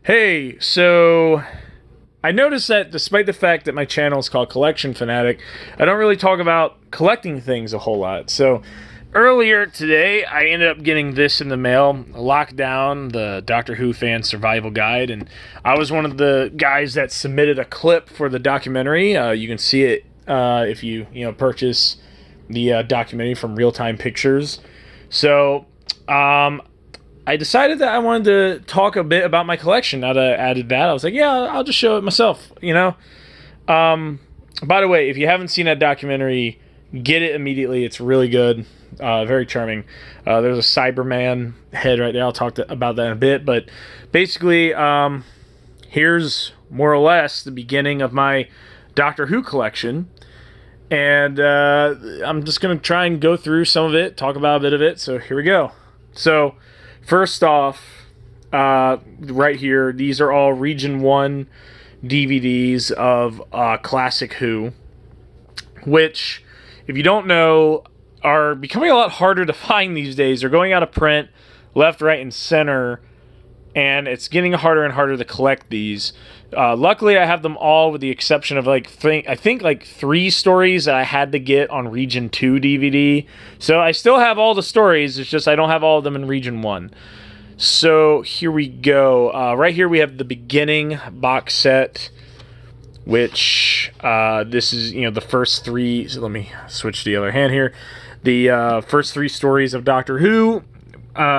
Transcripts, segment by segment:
Hey, so I noticed that despite the fact that my channel is called Collection Fanatic, I don't really talk about collecting things a whole lot. So earlier today, I ended up getting this in the mail, Lockdown, the Doctor Who fan survival guide, and I was one of the guys that submitted a clip for the documentary. You can see it if you purchase the documentary from Real Time Pictures. So I decided that I wanted to talk a bit about my collection. Now that I added that, I was like, yeah, I'll just show it myself, By the way, if you haven't seen that documentary, get it immediately. It's really good. Very charming. There's a Cyberman head right there. I'll talk about that in a bit. But basically, here's more or less the beginning of my Doctor Who collection. And I'm just going to try and go through some of it, talk about a bit of it. So here we go. So first off, right here, these are all Region 1 DVDs of Classic Who, which, if you don't know, are becoming a lot harder to find these days. They're going out of print left, right, and center, and it's getting harder and harder to collect these. Luckily, I have them all with the exception of I think 3 stories that I had to get on Region 2 DVD. So I still have all the stories, it's just I don't have all of them in Region 1. So here we go. Right here we have the beginning box set, which this is, the first 3. So let me switch to the other hand here. The first 3 stories of Doctor Who,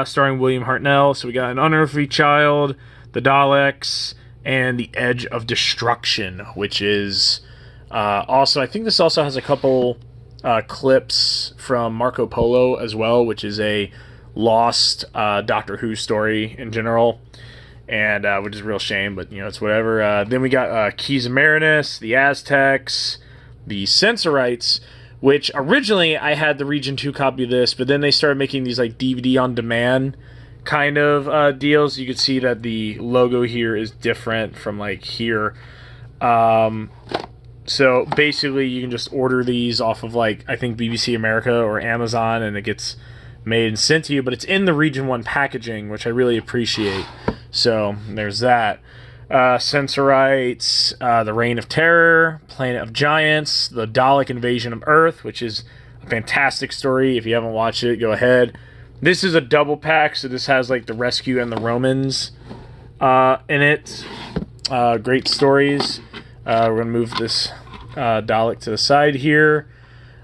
starring William Hartnell. So we got An Unearthly Child, The Daleks, and The Edge of Destruction, which is also, I think this also has a couple clips from Marco Polo as well, which is a lost Doctor Who story in general, and which is a real shame, but it's whatever. Then we got Keys of Marinus, The Aztecs, The Sensorites, which originally I had the Region 2 copy of this, but then they started making these DVD on demand kind of deals. You can see that the logo here is different from here. So basically you can just order these off of I think BBC America or Amazon, and it gets made and sent to you, but it's in the Region 1 packaging, which I really appreciate. So there's that. Sensorites, The Reign of Terror, Planet of Giants, The Dalek Invasion of Earth, which is a fantastic story. If you haven't watched it, go ahead. This is a double pack, so this has the Rescue and the Romans in it. Great stories. We're going to move this Dalek to the side here.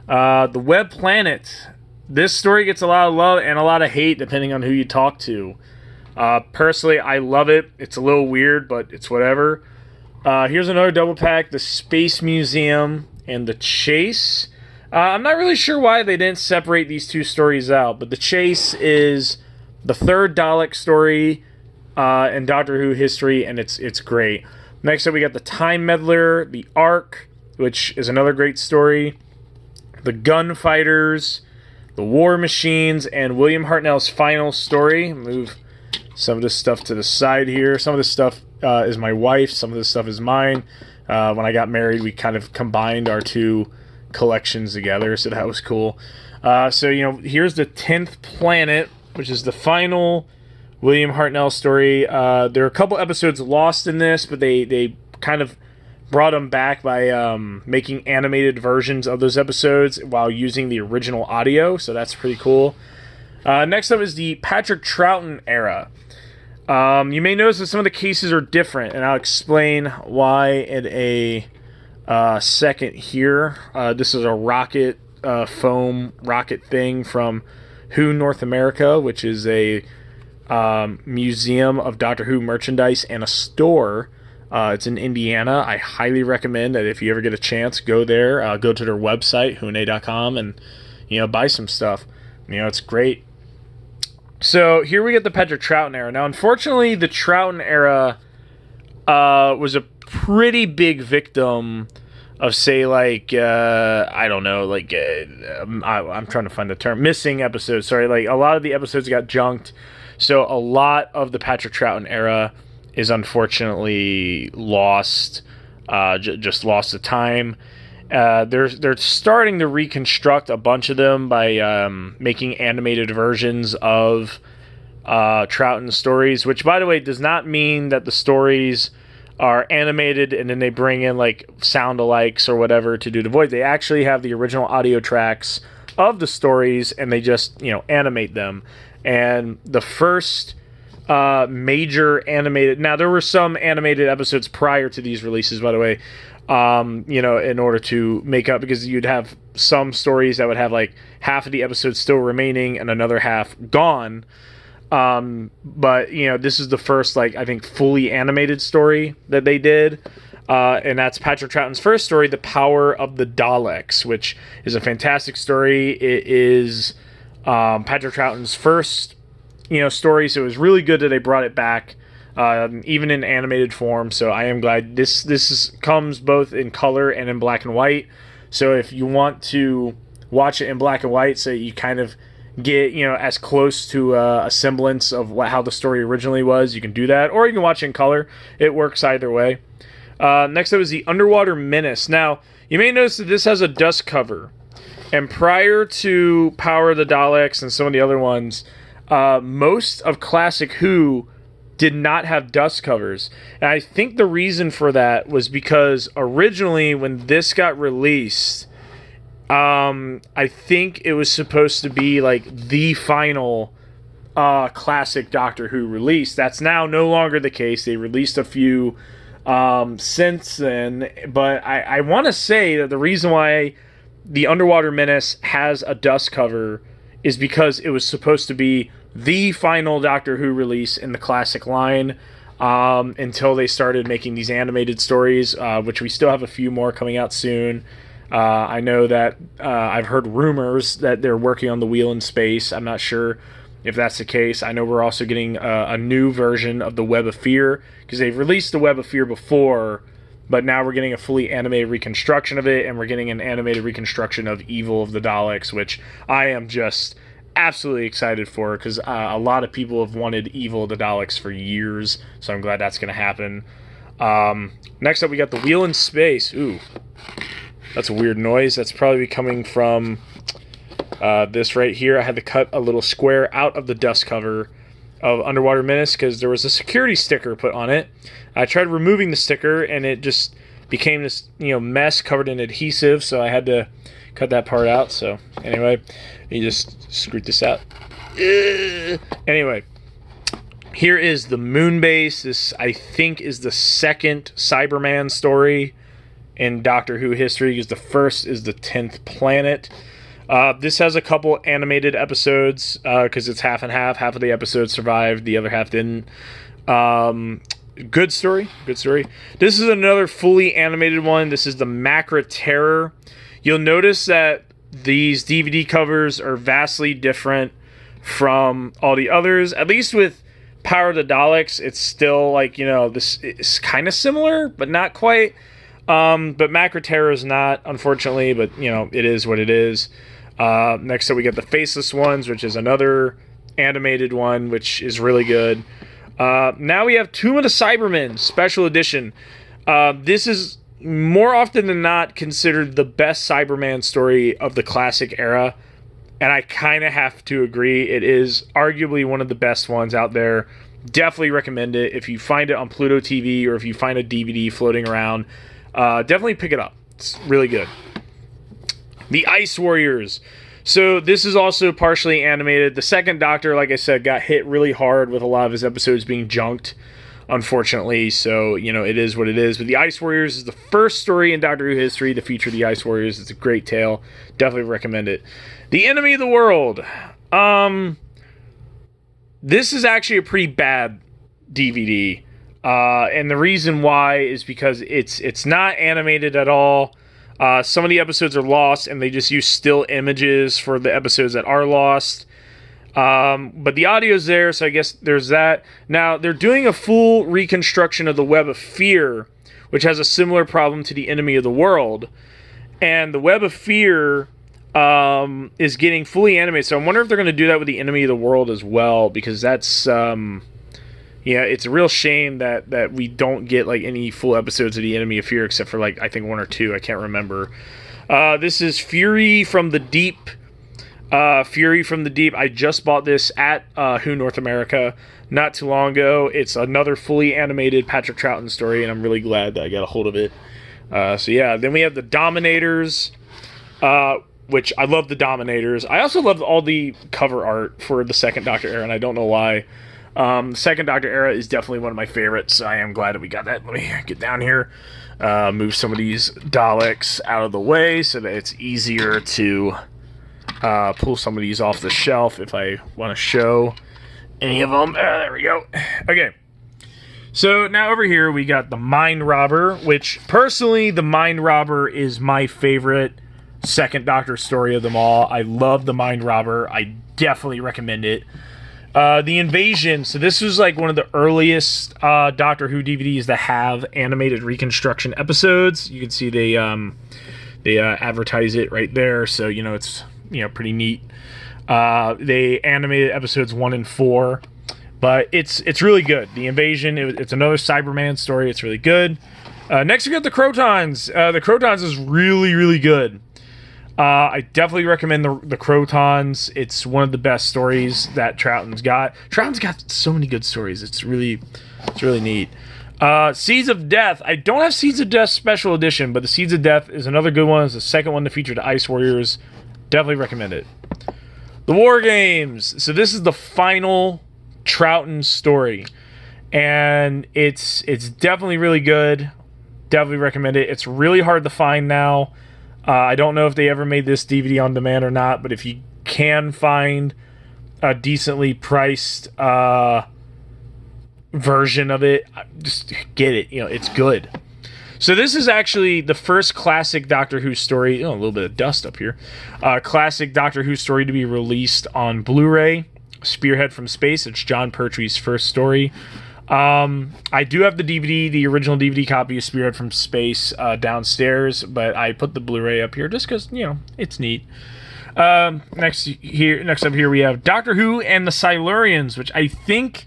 The Web Planet. This story gets a lot of love and a lot of hate depending on who you talk to. Personally, I love it. It's a little weird, but it's whatever. Here's another double pack, The Space Museum and The Chase. I'm not really sure why they didn't separate these 2 stories out, but The Chase is the 3rd Dalek story in Doctor Who history, and it's great. Next up, we got The Time Meddler, The Ark, which is another great story, The Gunfighters, The War Machines, and William Hartnell's final story. Move some of this stuff to the side here. Some of this stuff is my wife's, some of this stuff is mine. When I got married, we kind of combined our 2 collections together, so that was cool. So here's the 10th Planet, which is the final William Hartnell story. There are a couple episodes lost in this, but they kind of brought them back by making animated versions of those episodes while using the original audio, so that's pretty cool. Next up is the Patrick Trouten Era. You may notice that some of the cases are different, and I'll explain why in a second here. This is a rocket, foam rocket thing from Who North America, which is a museum of Doctor Who merchandise and a store. It's in Indiana. I highly recommend that if you ever get a chance, go there. Go to their website, whone.com, and buy some stuff. It's great. So here we get the Patrick Trouten Era. Now, unfortunately, the Trouten Era was a pretty big victim of, say, I don't know, I'm trying to find the term, missing episodes. Sorry, a lot of the episodes got junked. So a lot of the Patrick Trouten Era is unfortunately lost, just lost to time. They're starting to reconstruct a bunch of them by making animated versions of Troughton stories, which, by the way, does not mean that the stories are animated and then they bring in like sound alikes or whatever to do the voice. They actually have the original audio tracks of the stories and they just, animate them. And the first major animated, now there were some animated episodes prior to these releases, by the way, in order to make up, because you'd have some stories that would have like half of the episodes still remaining and another half gone. But this is the first, I think, fully animated story that they did. And that's Patrick Trouten's first story, The Power of the Daleks, which is a fantastic story. It is Patrick Trouten's first, story, so it was really good that they brought it back, even in animated form. So I am glad this comes both in color and in black and white. So if you want to watch it in black and white, so you kind of get as close to a semblance of how the story originally was, you can do that, or you can watch it in color. It works either way. Next up is the Underwater Menace. Now you may notice that this has a dust cover, and prior to Power of the Daleks and some of the other ones, most of Classic Who did not have dust covers, and I think the reason for that was because originally when this got released, I think it was supposed to be like the final classic Doctor Who release. That's now no longer the case. They released a few since then, but I want to say that the reason why the Underwater Menace has a dust cover is because it was supposed to be the final Doctor Who release in the classic line, until they started making these animated stories, which we still have a few more coming out soon. I know that I've heard rumors that they're working on the Wheel in Space. I'm not sure if that's the case. I know we're also getting a new version of the Web of Fear, because they've released the Web of Fear before, but now we're getting a fully animated reconstruction of it, and we're getting an animated reconstruction of Evil of the Daleks, which I am just absolutely excited for, because a lot of people have wanted Evil of the Daleks for years, so I'm glad that's going to happen. Next up, we got the Wheel in Space. Ooh. That's a weird noise. That's probably coming from this right here. I had to cut a little square out of the dust cover of Underwater Menace because there was a security sticker put on it. I tried removing the sticker and it just became this mess covered in adhesive, so I had to cut that part out. So anyway, you just screwed this out. Anyway, here is the Moon Base. This, I think, is the second Cyberman story in Doctor Who history, because the first is the 10th Planet. This has a couple animated episodes, because it's half and half. Half of the episodes survived, the other half didn't. Good story. This is another fully animated one. This is the Macra Terror. You'll notice that these DVD covers are vastly different from all the others. At least with Power of the Daleks, it's still this is kind of similar, but not quite. But Macra Terror is not, unfortunately, but it is what it is. Next up we got the Faceless Ones, which is another animated one, which is really good. Now we have Tomb of the Cybermen Special Edition. This is more often than not considered the best Cyberman story of the classic era, and I kind of have to agree. It is arguably one of the best ones out there. Definitely recommend it. If you find it on Pluto TV or if you find a DVD floating around, definitely pick it up. It's really good. The Ice Warriors. So this is also partially animated. The second Doctor, like I said, got hit really hard with a lot of his episodes being junked, unfortunately. So, it is what it is. But the Ice Warriors is the first story in Doctor Who history to feature the Ice Warriors. It's a great tale. Definitely recommend it. The Enemy of the World. This is actually a pretty bad DVD. And the reason why is because it's not animated at all. Some of the episodes are lost, and they just use still images for the episodes that are lost. But the audio's there, so I guess there's that. Now, they're doing a full reconstruction of the Web of Fear, which has a similar problem to the Enemy of the World. And the Web of Fear is getting fully animated, so I wonder if they're going to do that with the Enemy of the World as well, because that's... it's a real shame that we don't get any full episodes of the Enemy of Fear, except for I think one or two. I can't remember. This is Fury from the Deep. Fury from the Deep. I just bought this at Who North America not too long ago. It's another fully animated Patrick Trouten story, and I'm really glad that I got a hold of it. So yeah, then we have the Dominators, which I love the Dominators. I also love all the cover art for the Second Doctor era, and I don't know why. Second Doctor era is definitely one of my favorites. I am glad that we got that. Let me get down here. Move some of these Daleks out of the way so that it's easier to pull some of these off the shelf if I want to show any of them. There we go. Okay. So now over here we got the Mind Robber, which personally the Mind Robber is my favorite Second Doctor story of them all. I love the Mind Robber. I definitely recommend it. The Invasion. So this was like one of the earliest Doctor Who DVDs that have animated reconstruction episodes. You can see they advertise it right there. So, you know, it's, you know, pretty neat. They animated episodes 1 and 4. But it's really good. The Invasion, it's another Cyberman story. It's really good. Next we got the Crotons. The Crotons is really, really good. I definitely recommend the Crotons. It's one of the best stories that Troughton's got. Troughton's got so many good stories. It's really neat. Seeds of Death. I don't have Seeds of Death Special Edition, but the Seeds of Death is another good one. It's the second one to feature the Ice Warriors. Definitely recommend it. The War Games. So this is the final Troughton story, and it's definitely really good. Definitely recommend it. It's really hard to find now. I don't know if they ever made this DVD on demand or not, but if you can find a decently priced version of it, just get it. You know, it's good. So this is actually the first classic Doctor Who story. Oh, a little bit of dust up here. Classic Doctor Who story to be released on Blu-ray. Spearhead from Space. It's John Pertwee's first story. I do have the DVD, the original DVD copy of Spearhead from Space downstairs, but I put the Blu-ray up here just because, you know, it's neat. Next up here we have Doctor Who and the Silurians, which I think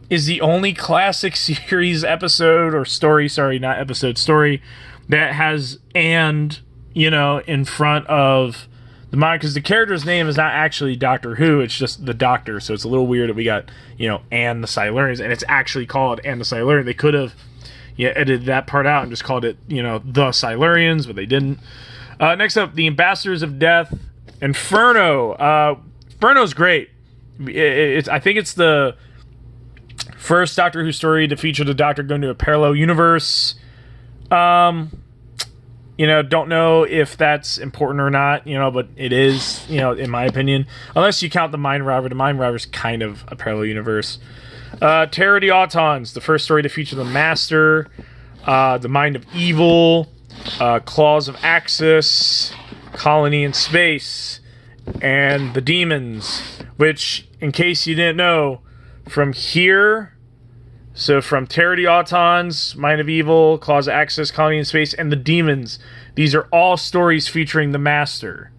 is the only classic series episode or story, sorry, not episode, story that has "and," you know, in front of the mind, because the character's name is not actually Doctor Who, it's just the Doctor, so it's a little weird that we got, you know, and the Silurians, and it's actually called and the Silurians. They could have edited that part out and just called it, you know, the Silurians, but they didn't. Next up, the Ambassadors of Death, Inferno. Inferno's great. I think it's the first Doctor Who story to feature the Doctor going to a parallel universe. You know, don't know if that's important or not, you know, but it is, you know, in my opinion. Unless you count the Mind Robber. The Mind Robber's kind of a parallel universe. Terror of the Autons, the first story to feature the Master, the Mind of Evil, Claws of Axis, Colony in Space, and the Demons, which, in case you didn't know, from here... So from Terror of the Autons, Mind of Evil, Claws of Axis, Colony in Space, and the Demons. These are all stories featuring the Master.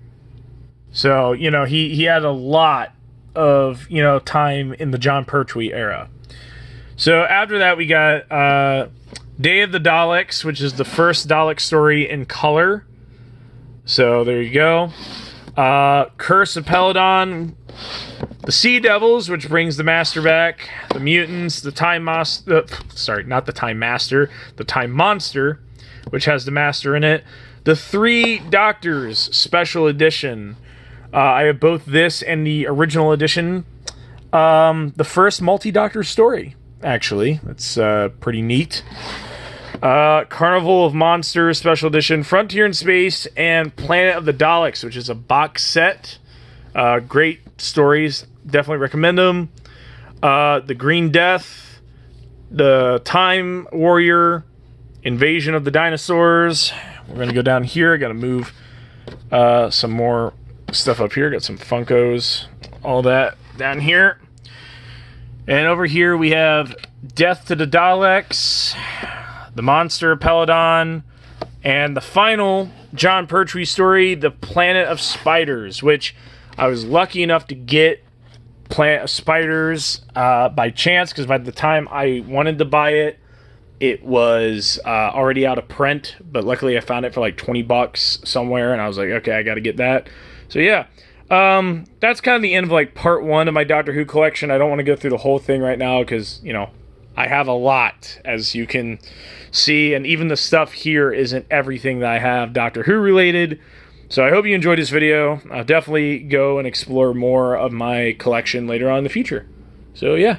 So, you know, he had a lot of, you know, time in the John Pertwee era. So after that we got Day of the Daleks, which is the first Dalek story in color. So there you go. Curse of Peladon. The Sea Devils, which brings the Master back. The Mutants, the Time Master... sorry, not the Time Master. The Time Monster, which has the Master in it. The Three Doctors Special Edition. I have both this and the original edition. The first multi-Doctor story, actually. That's pretty neat. Carnival of Monsters Special Edition. Frontier in Space, and Planet of the Daleks, which is a box set. Great stories. Definitely recommend them. The Green Death, the Time Warrior, Invasion of the Dinosaurs. We're going to go down here. I got to move some more stuff up here. Got some Funkos, all that down here. And over here we have Death to the Daleks, the Monster of Peladon, and the final John Pertwee story, The Planet of Spiders, which I was lucky enough to get Planet of Spiders by chance, because by the time I wanted to buy it, it was already out of print, but luckily I found it for like $20 somewhere, and I was like, okay, I got to get that. So yeah, That's kind of the end of like part 1 of my Doctor Who collection. I don't want to go through the whole thing right now because, you know, I have a lot, as you can see, and even the stuff here isn't everything that I have Doctor Who related. So I hope you enjoyed this video. I'll definitely go and explore more of my collection later on in the future. So yeah.